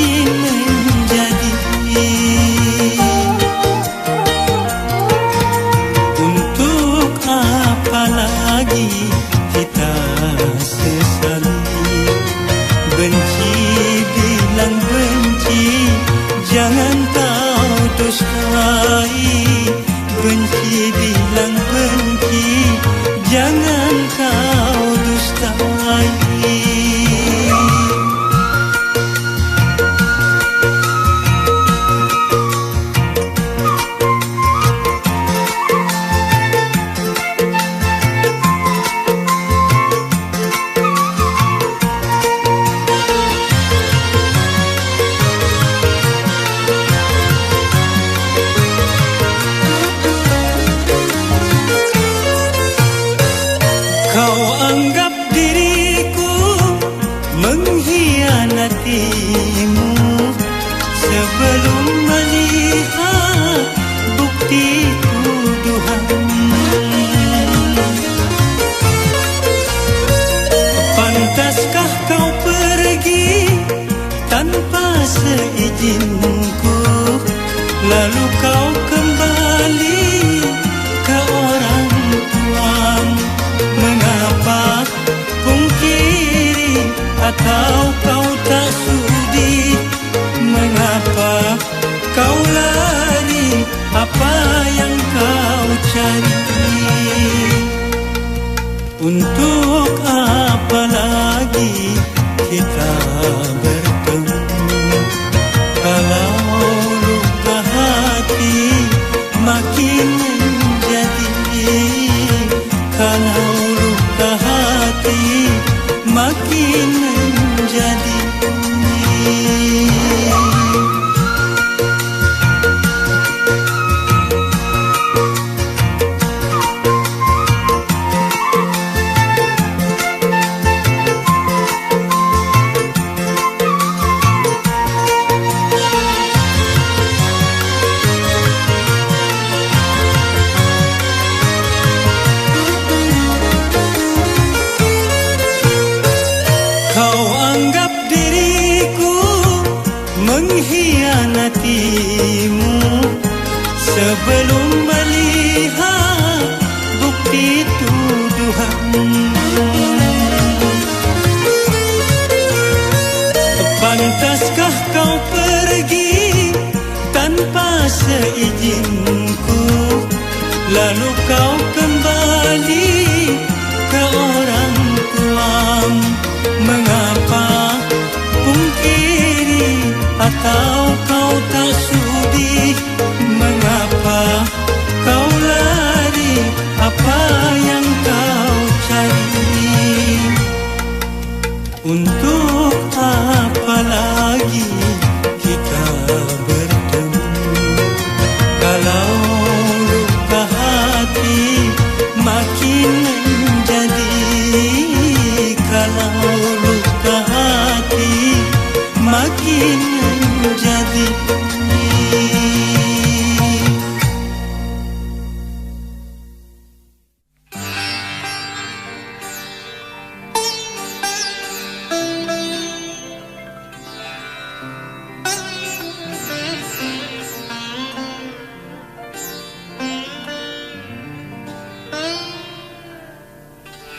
makin menjadi. Untuk apa lagi kita sesali? Benci bilang benci, jangan kau dustai. Benci bilang benci, jangan kau dustai. Kau anggap diriku mengkhianatimu sebelum melihat bukti tuduhanmu. Pantaskah kau pergi tanpa seizinku, lalu kau kembali ke orang tuamu? Mengapa pungkiri atau kau tak sudi? Mengapa kau lari? Apa yang kau cari? Untuk apa lagi kita bertemu? Kalau luka hati makin menjadi. Kalau luka hati makin menjadi. Kau anggap diriku mengkhianatimu sebelum melihat bukti tuduhanmu. Pantaskah kau pergi tanpa seizinku, lalu kau kembali ke orang tuamu? Mengapa pungkiri atau kau tak sudi? Mengapa kau lari? Apa yang kau cari? Untuk apa lagi kita bertemu? Kalau luka hati makin menjadi. Kalau luka hati makin menjadi.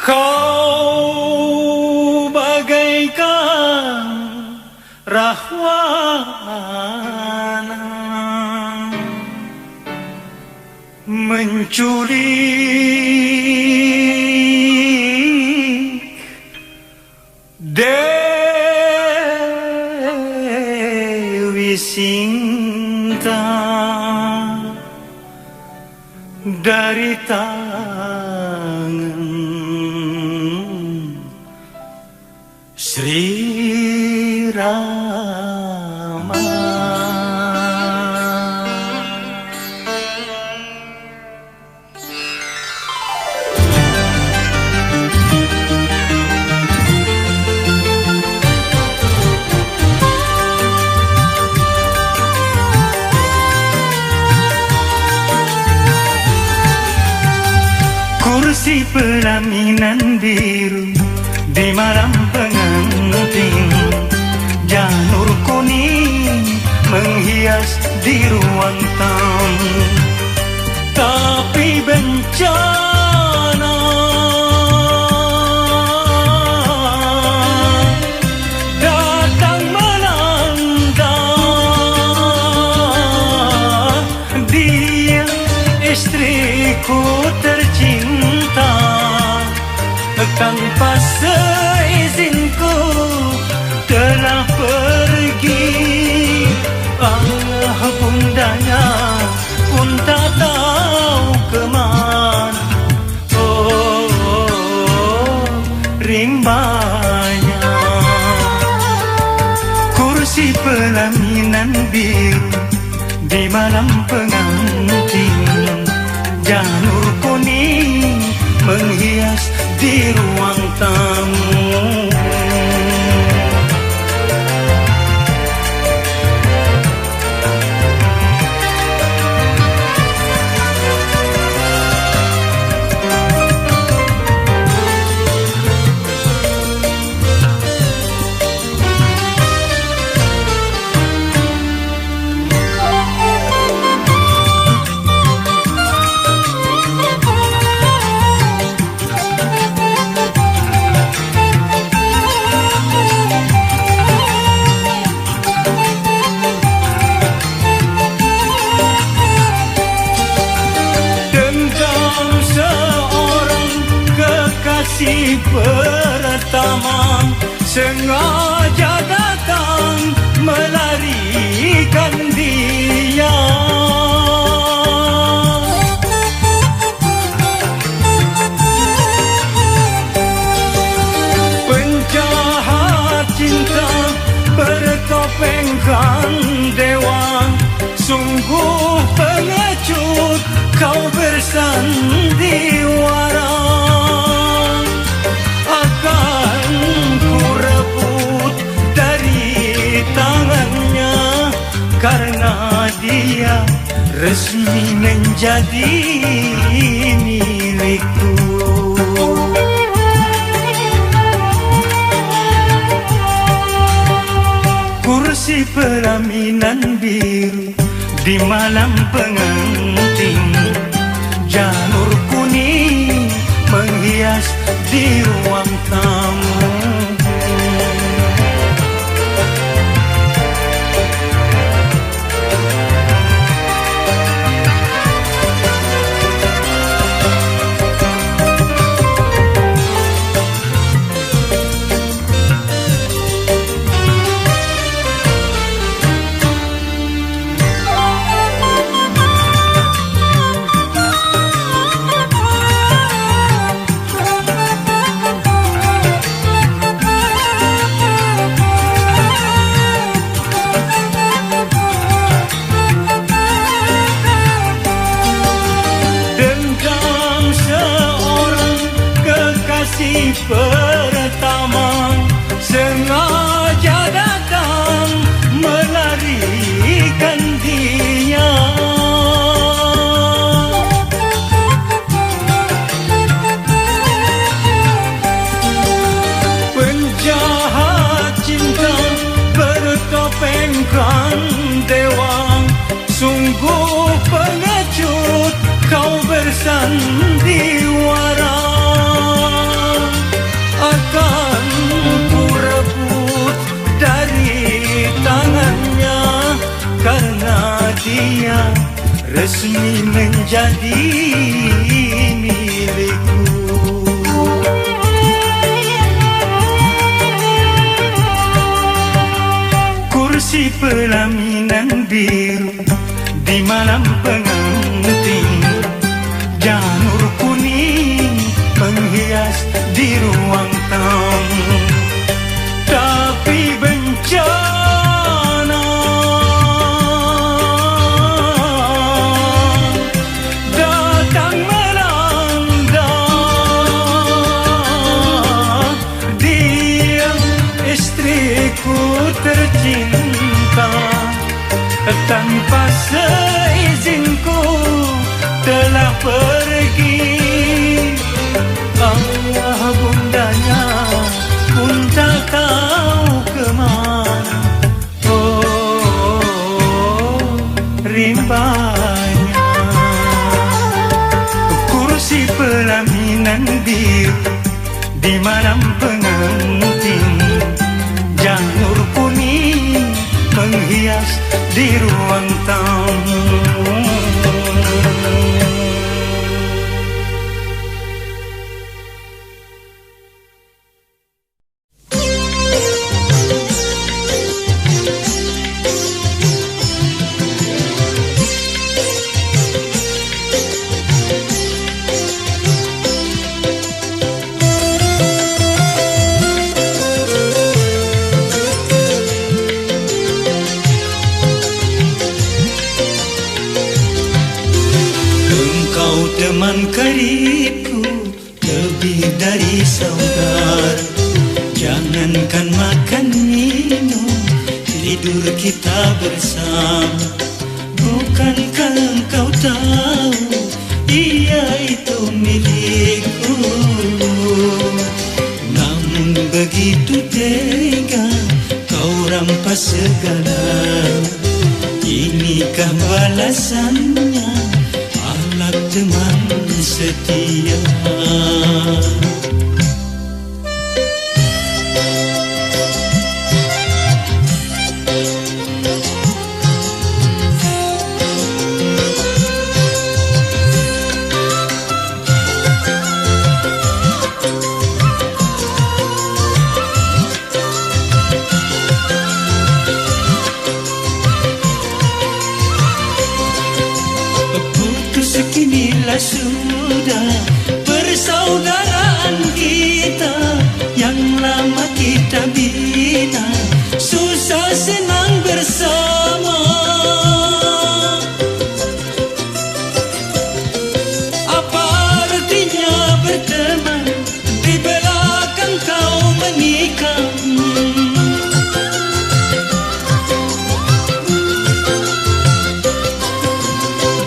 Kau bagaikan rahwana menculik Dewi Sinta dari tangan Sri Rama. Kursi pelaminan biru di malam pengantin, janur kuning menghias di ruang tamu. Tapi bencana datang melanda. Dia istriku tercinta, tanpa seizinku telah pergi. Bundanya pun tak tahu kemana. Rimbanya kursi pelaminan biru di malam pengantin. Janur kuning menghias di ruang tamu. Si pertama sengaja datang melarikan dia. Penjahat cinta bertopengkan dewa, sungguh pengecut kau bersandiwara. Karena dia resmi menjadi milikku. Kursi pelaminan biru di malam pengantin. Janur kuning menghias di ruang tamu. Si pertama sengaja datang melarikan dia. Penjahat cinta bertopengkan dewa, sungguh pengecut kau bersandiwara. Akan ku rebut dari tangannya, karena dia resmi menjadi milikku. Kursi pelaminan biru di malam pengantin. Janur kuning menghias di ruang tamu. Tapi bencana datang melanda. Dia istriku tercinta, tanpa seizinku telah pergi. Bundanya pun tak tahu kemana. rimbanya. Kursi pelaminan biru di malam pengantin, janur kuning menghias di ruang tamu. Teman karibku lebih dari saudara, jangankan makan minum, tidur kita bersama. Bukankah engkau tahu ia itu milikku? Namun begitu tega kau rampas segalanya. Inikah balasannya, teman setia. Sudah persaudaraan kita yang lama kita bina, susah senang bersama. Apa artinya berteman di belakang kau menikah?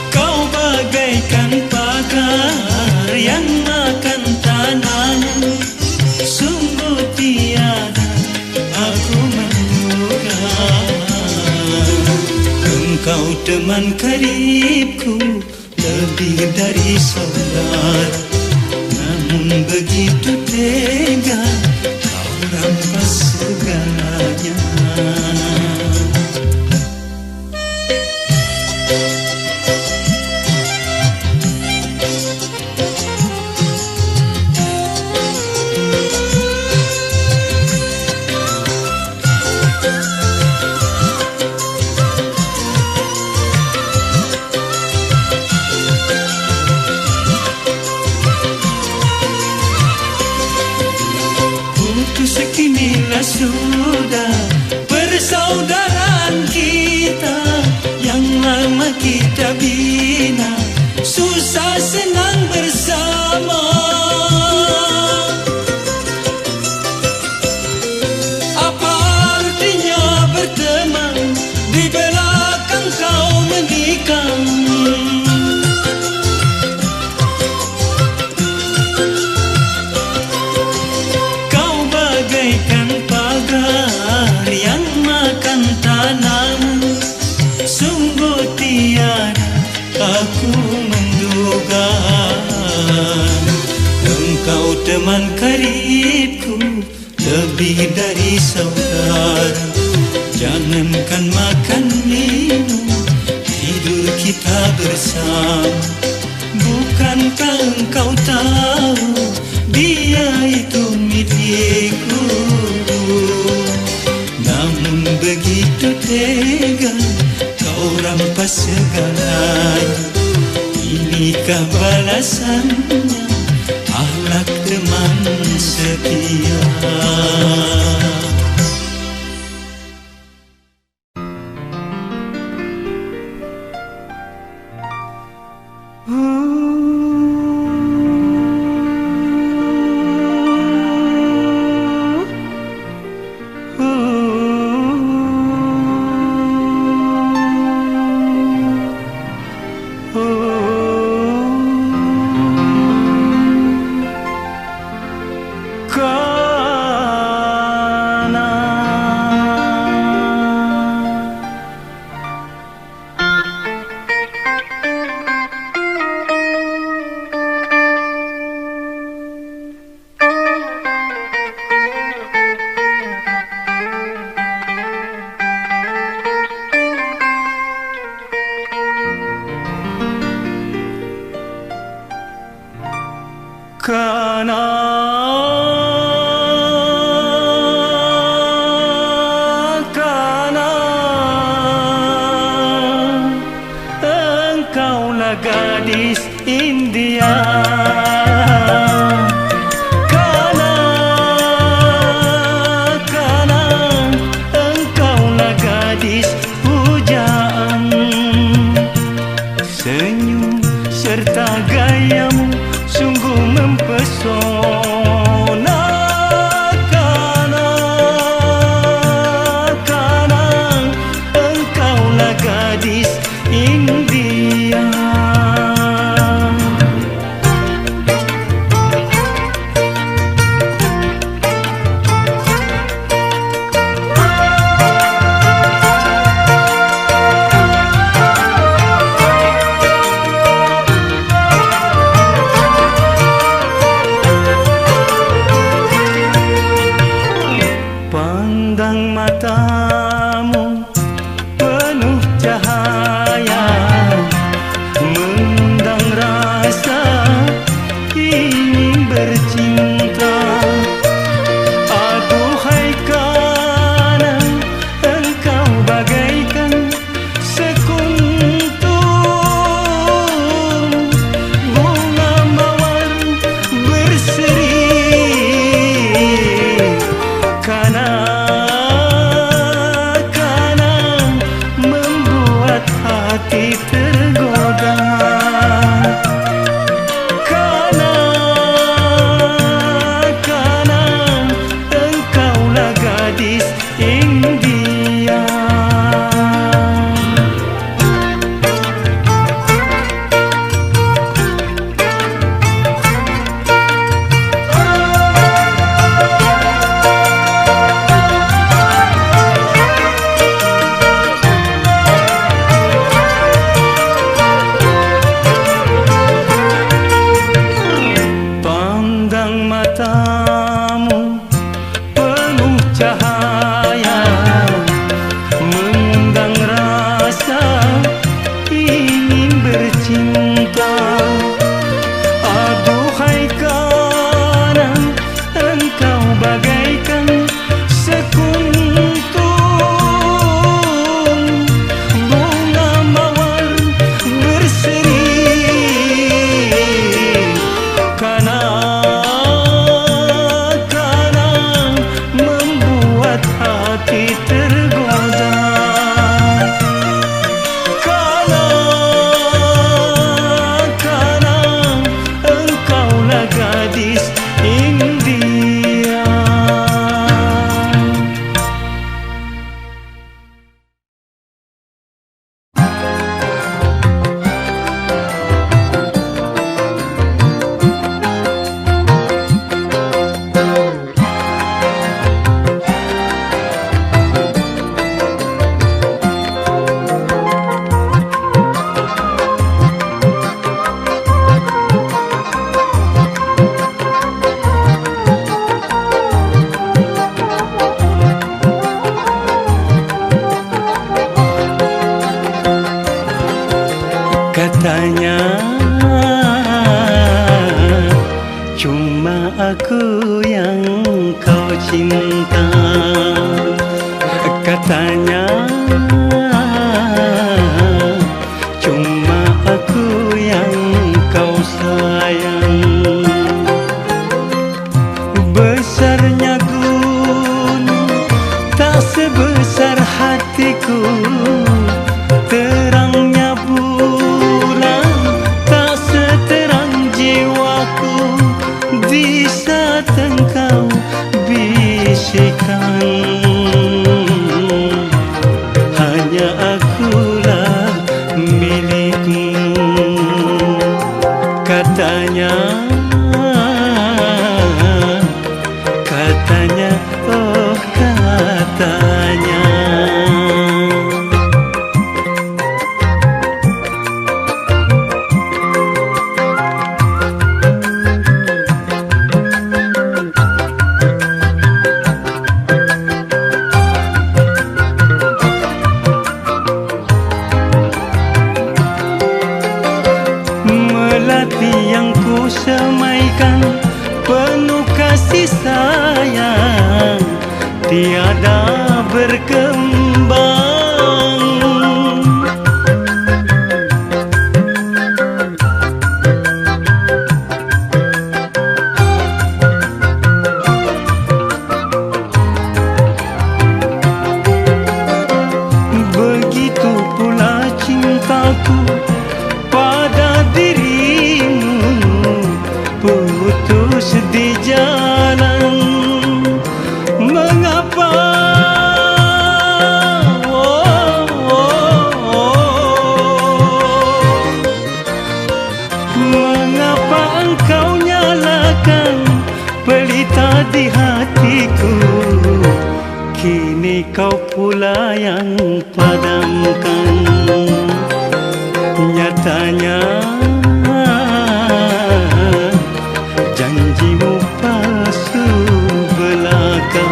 Kau bagaikan yang makan tanaman, sungguh tiada aku menduga. Engkau teman karibku lebih dari saudara, namun begitu tega kau rampas segalanya. Sudah persaudaraan kita yang lama kita bina, susah senang bersama. Apa artinya berteman di belakang kau menikah? Kau bagaikan yang makan tanaman, sungguh tiada aku menduga. Engkau teman karibku lebih dari saudara, jangankan makan minum, tidur kita bersama. Bukankah engkau tahu dia itu milikku? Namun begitu tega kau rampas segalanya. Inikah balasannya, akhlak teman setia. gadis India. Karena engkaulah gadis pujaan. Senyum serta gayamu sungguh mempesona. Karena engkaulah gadis India. Pandang matamu penuh cahaya, mengundang rasa ingin bercinta. Aduhai karena engkau bagaikan sekuntum bunga mawar berseri. Karena membuat hati tergoda. Karena engkaulah gadis India. Pandang matamu penuh cahaya, mengundang rasa ingin bercinta. Aduhai karena engkau bagaikan sekuntum bunga mawar berseri. Karena membuat hati tergoda. Karena engkaulah gadis India. Katanya cuma aku yang kau cinta. Katanya cuma aku yang kau sayang. Besarnya gunung tak sebesar hatiku, terangnya bulan tak seterang jiwaku. Di saat engkau bisikan cintaku pada dirimu putus di jalan. Mengapa mengapa engkau nyalakan pelita di hatiku? Kini kau pula yang padamkan. Nyatanya janjimu palsu belaka.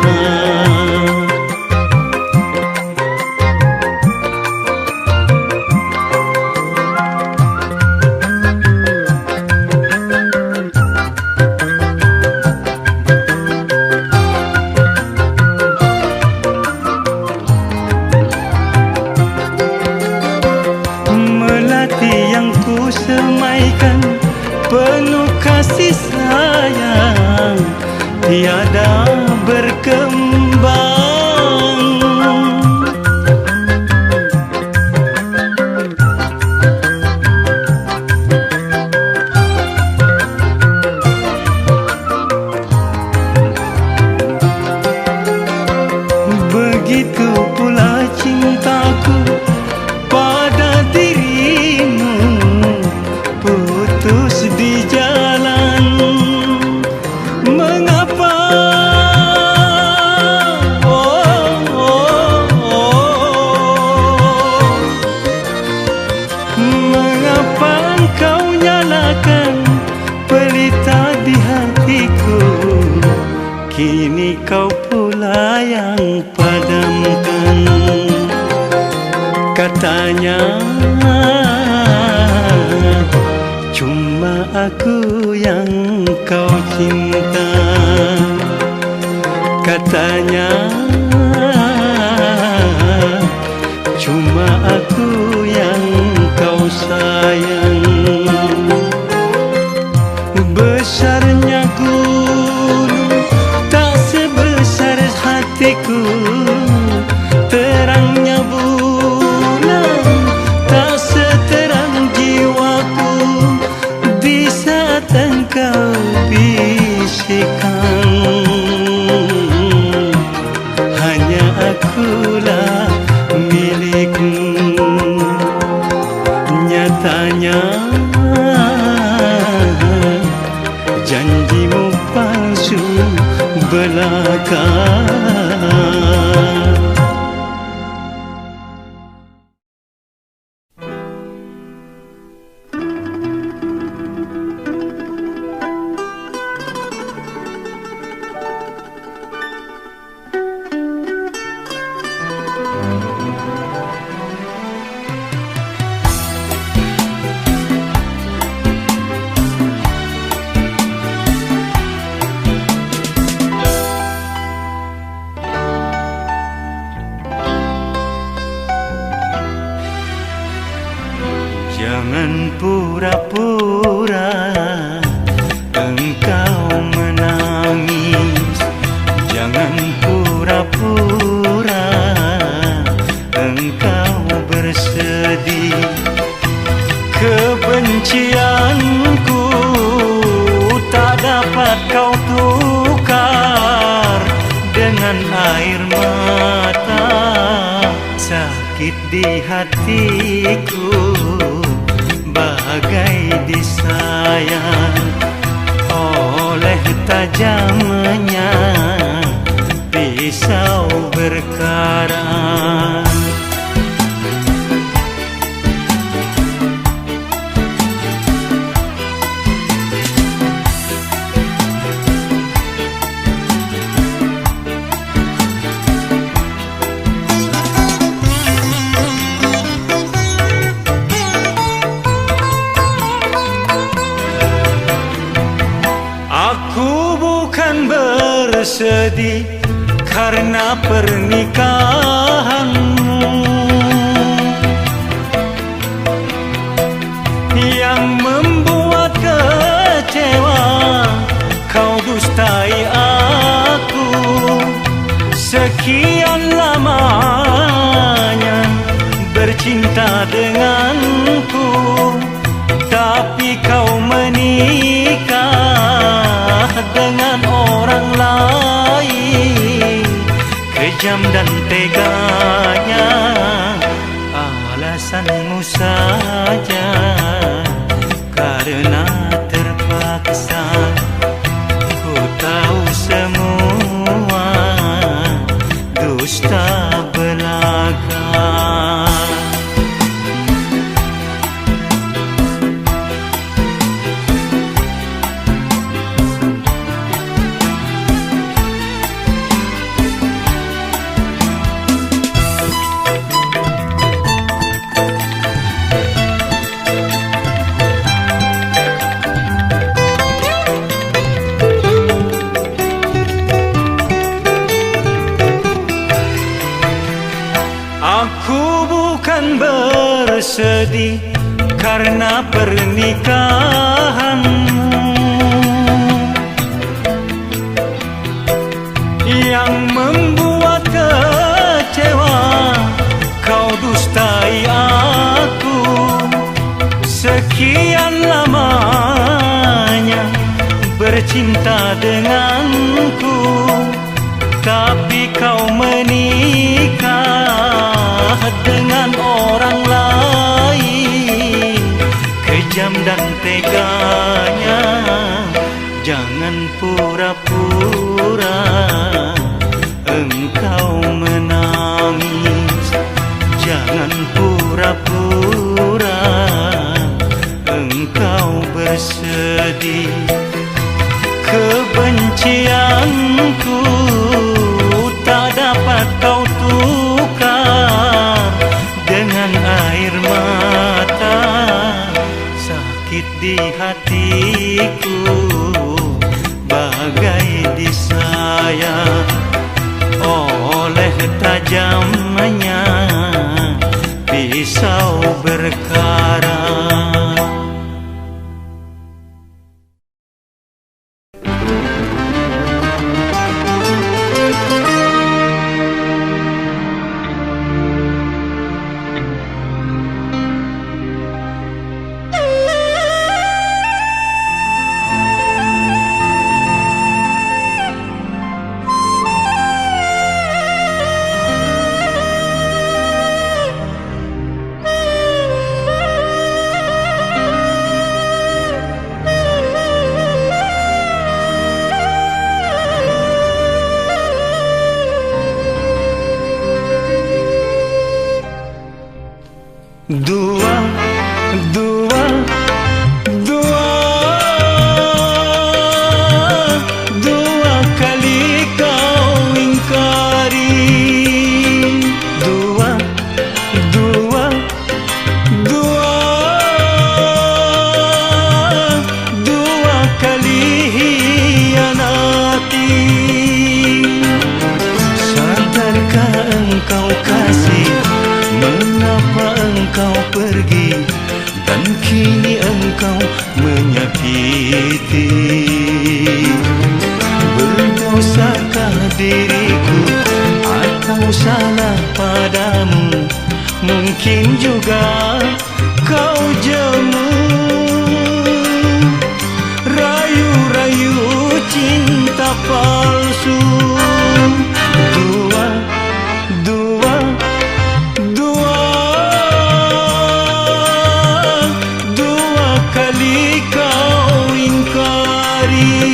Semaikan penuh kasih sayang tiada berkembang. Begitu pula cintaku pada dirimu putus di jalan. Mengapa mengapa engkau nyalakan pelita di hatiku? Kini kau pula yang padamkan. Katanya cuma aku yang kau cinta. Katanya cuma aku yang kau sayang. Besarnya gunung tak sebesar hatiku. Terangnya bulan tak seterang jiwaku. Di saat engkau bisikan hanya akulah milikmu. Nyatanya janjimu palsu belaka. Jangan pura-pura engkau menangis. Jangan pura-pura engkau bersedih. Kebencianku tak dapat kau tukar dengan air mata. Sakit di hatiku bagai disayat oleh tajamnya pisau berkarat. Aku bukan bersedih karena pernikahanmu yang membuat kecewa. Kau dustai aku sekian lamanya bercinta denganku, tapi kau menikah dengan orang lain. Kejam dan teganya alasanmu saja, karena terpaksa. Ku tahu semua dusta belaka. Aku bukan bersedih karena pernikahanmu yang membuat kecewa. Kau dustai aku sekian lamanya, bercinta denganku, tapi kau menikah dengan orang lain. Kejam dan teganya, jangan pura-pura engkau menangis. Jangan pura-pura engkau bersedih. Kebencianku tak dapat kau tukar dengan air mata. Sakit di hatiku bagai disayat oleh tajamnya pisau berkarat. Dua, dua, dua, dua kali kau ingkari. Dua, dua, dua, dua kali hianati. Sadarkah engkau kasih, mengapa engkau pergi dan kini engkau menyakiti? Berdosakah diriku atau salah padamu? Mungkin juga kau jemu rayu-rayu cinta palsu. Dua, dua, dua, dua kali kau ingkari.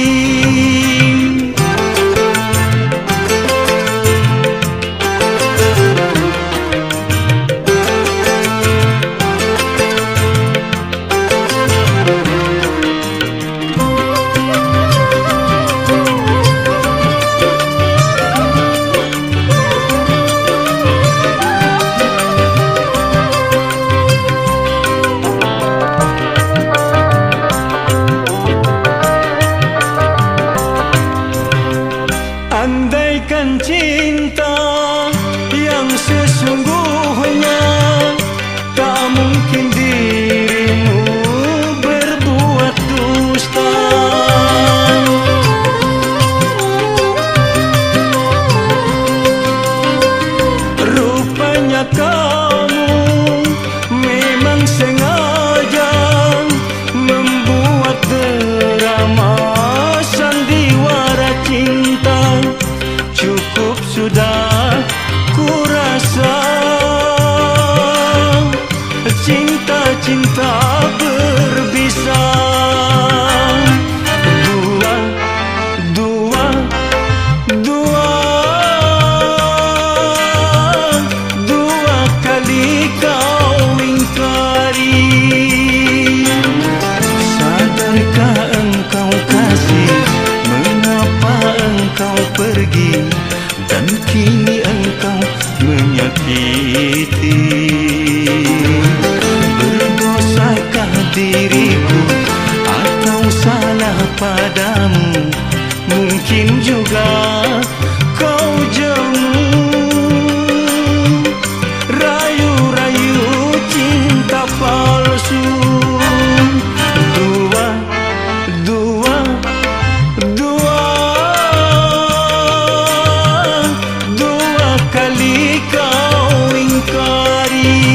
cinta-cinta berbisa. Dua, dua, dua, dua kali kau ingkari. Sadarkah engkau kasih, mengapa engkau pergi, dan kini engkau menyakiti. Berdosakah diriku atau salah padamu? Mungkin juga kau jemu. Rayu-rayu cinta palsu. Dua, dua, dua, dua kali kau ingkari.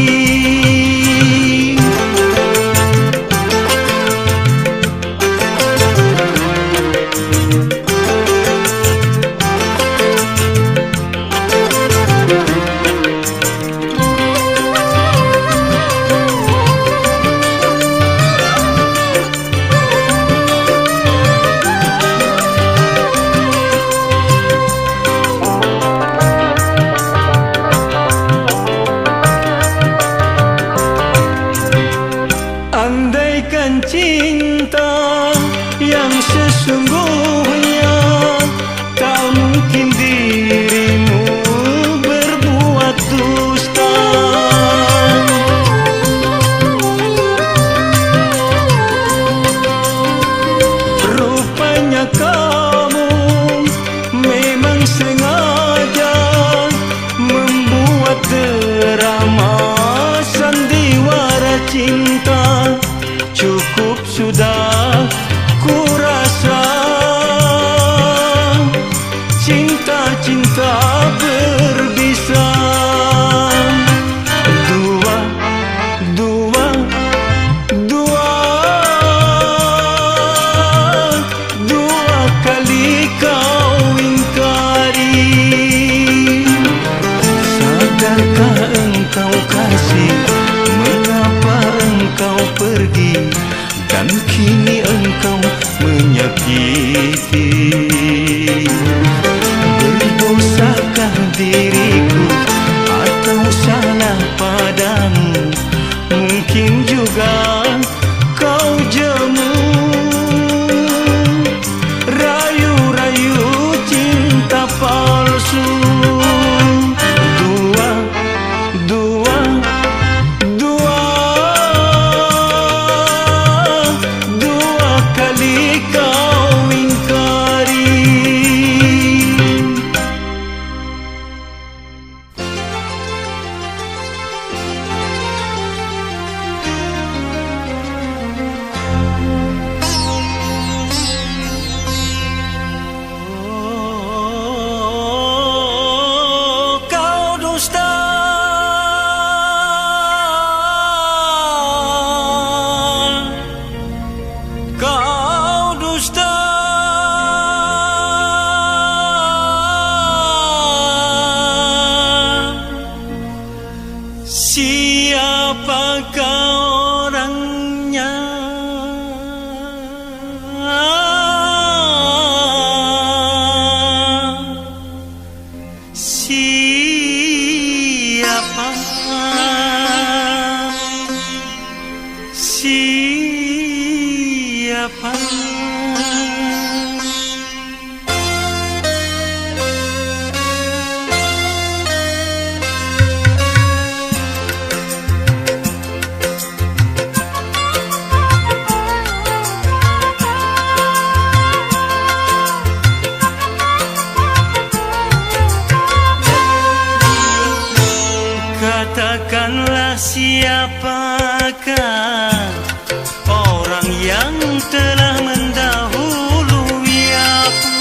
Andaikan cinta yang sesungguhnya, tak mungkin dirimu berbuat dusta. Rupanya kamu memang sengaja membuat drama sandiwara cinta. Cukup sudah ku rasa, cinta-cinta berbisa. Dua, dua, dua, dua kali kau ingkari. Sadarkah engkau kasih, mengapa engkau pergi, dan kini engkau menyakiti. Berdosakah diriku atau salah padamu? Mungkin juga kau jemu. Rayu-rayu cinta palsu. Dua, dua, dua, dua kali kau ingkari. Oh, kau dusta. Kau dusta. Siapakah orangnya? Siapa? Siapa? Katakanlah siapakah orang yang telah mendahului aku.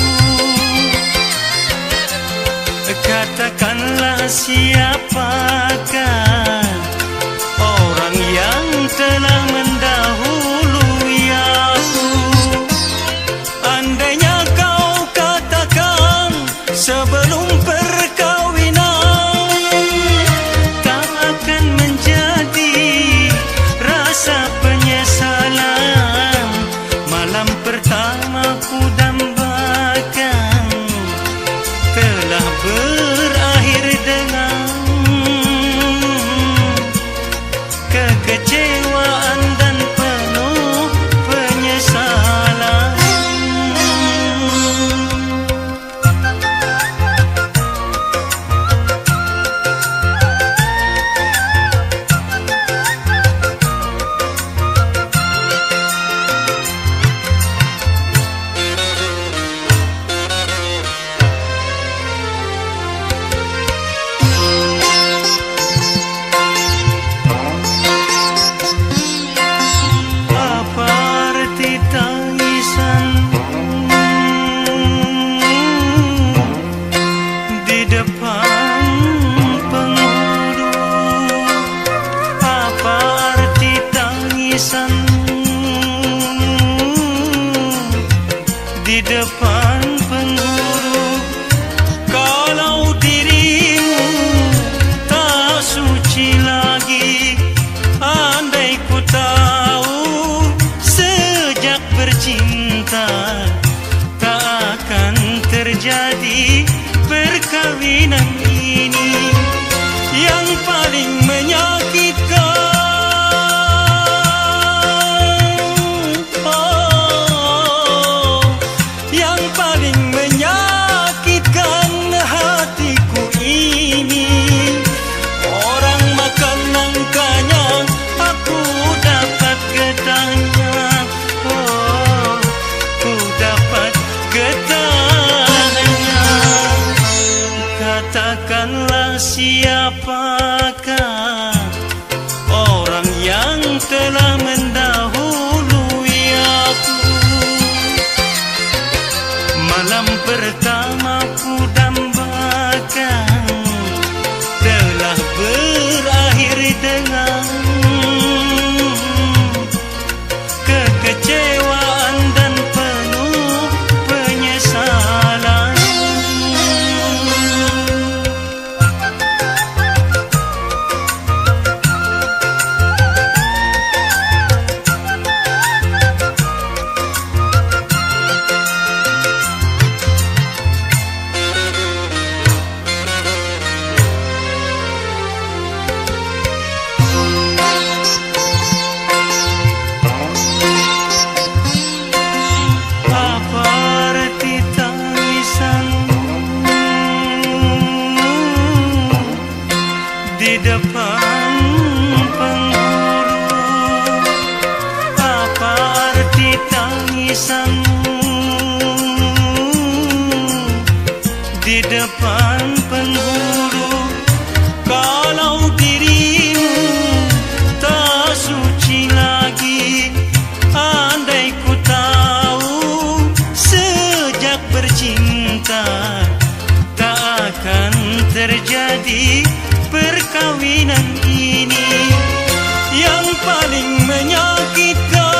Katakanlah siapakah orang yang telah mendahului aku. Andainya kau katakan sebelum perkawinan, tak akan menjadi tangisan di depan penghulu. Kalau dirimu tak suci lagi, andai ku tahu sejak bercinta tak akan terjadi perkawinan ini yang paling menyakitkan. Yang paling menyakitkan hatiku ini, orang makan nangkanya aku dapat getahnya. Oh, ku dapat getahnya. Katakanlah siapakah orang yang telah mendahului aku. Malam pertama ku dambakan telah berakhir dengan kekecewaan dan penuh penyesalan. Di depan penghulu, apa arti tangisanmu? Di depan penghulu, kalau dirimu tak suci lagi, andai ku tahu sejak bercinta tak akan terjadi perkawinan ini yang paling menyakitkan.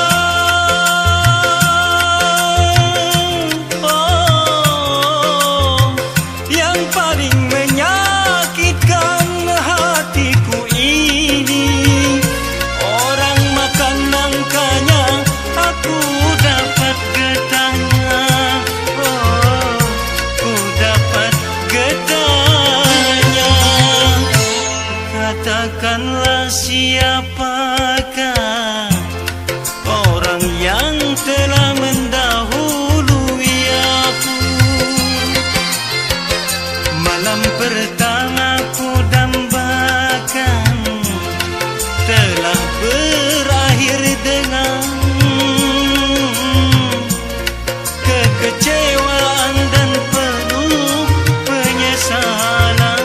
Oh, yang paling menyakitkan hatiku ini, orang makan nangkanya aku dapat getahnya. Oh, ku dapat getahnya. Katakanlah siapakah orang yang telah mendahului aku. Malam pertama ku dambakan telah berakhir dengan kekecewaan dan penuh penyesalan.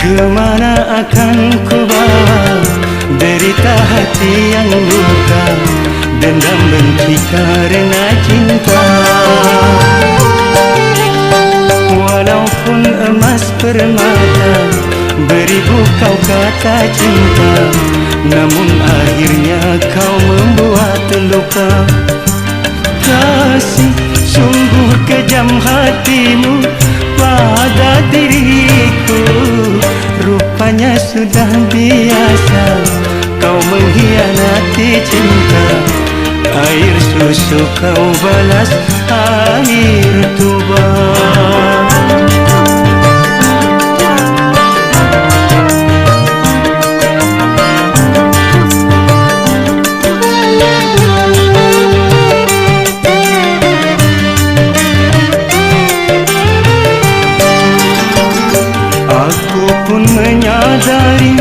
Kemana akan ku bawa derita hati yang luka, dendam benci karena cinta. Walaupun emas permata, beribu kau kata cinta, namun akhirnya kau membuat luka. Kasih, sungguh kejam hatimu pada diriku. Rupanya sudah biasa kau mengkhianati cinta. Air susu kau balas air tuba. Aku pun menyadari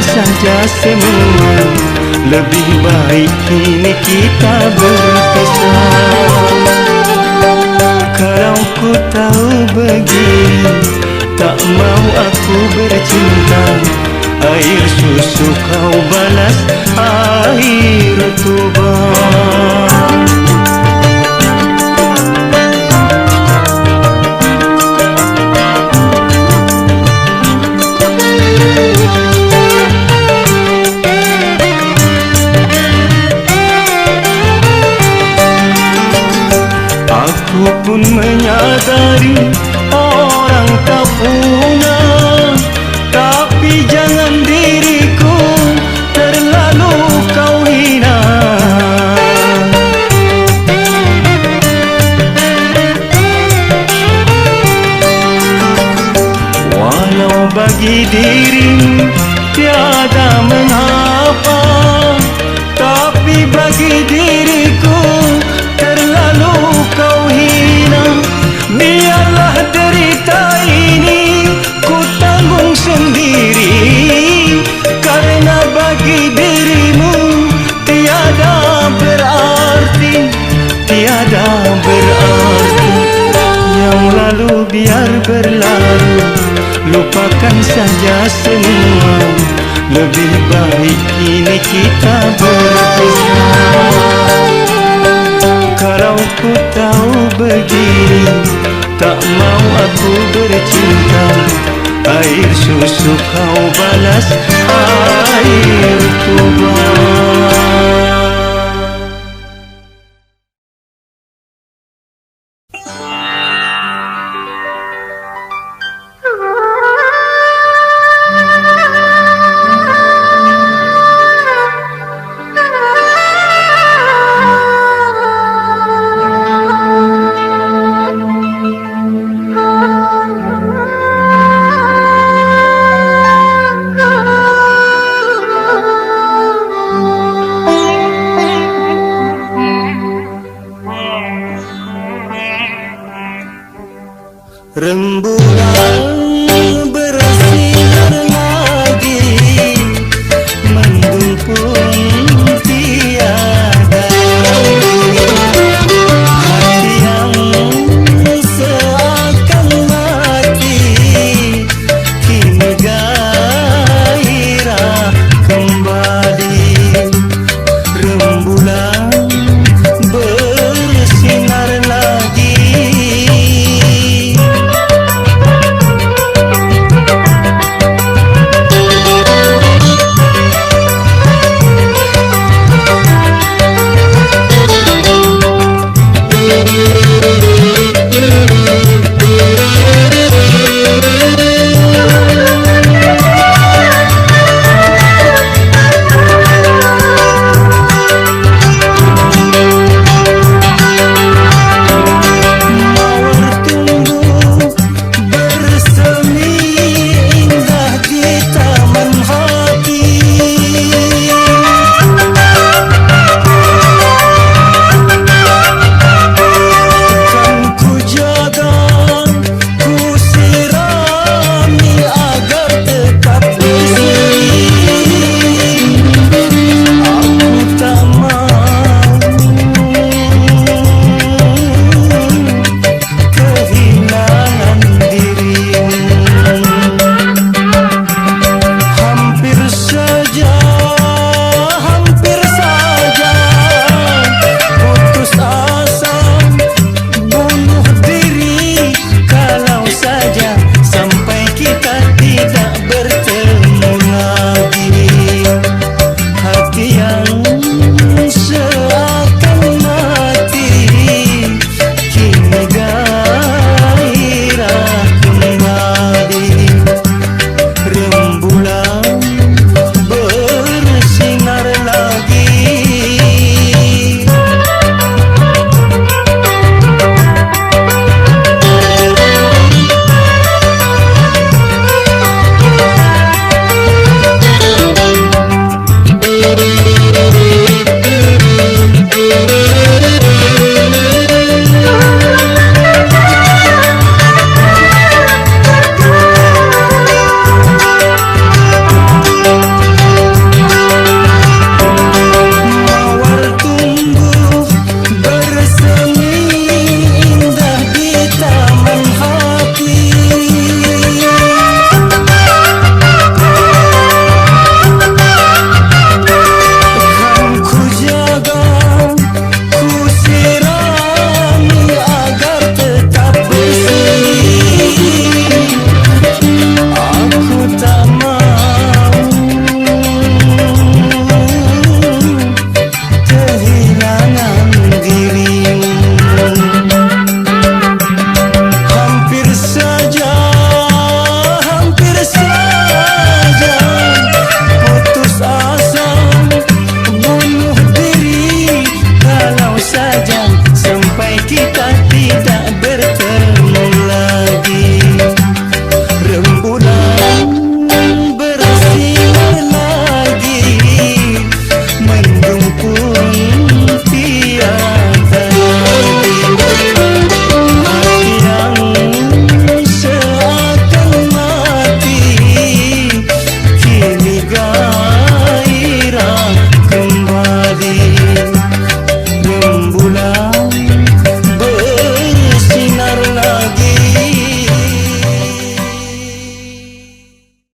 saja semua, lebih baik kini kita berpisah. Kalau ku tahu begini, tak mau aku bercinta. Air susu kau balas air tuba. Aku pun menyadari orang tak punya, tapi jangan diriku terlalu kau hina. Walau bagi dirimu tiada mengapa, tapi bagi diriku terlalu kau hina. Biarlah derita ini ku tanggung sendiri, karena bagi dirimu tiada berarti, tiada berarti. Yang lalu biar berlalu, lupakan saja semua, lebih baik kini kita berpisah. Kalau ku tahu begini, tak mau aku bercinta. Air susu kau balas air tuba. Rembulan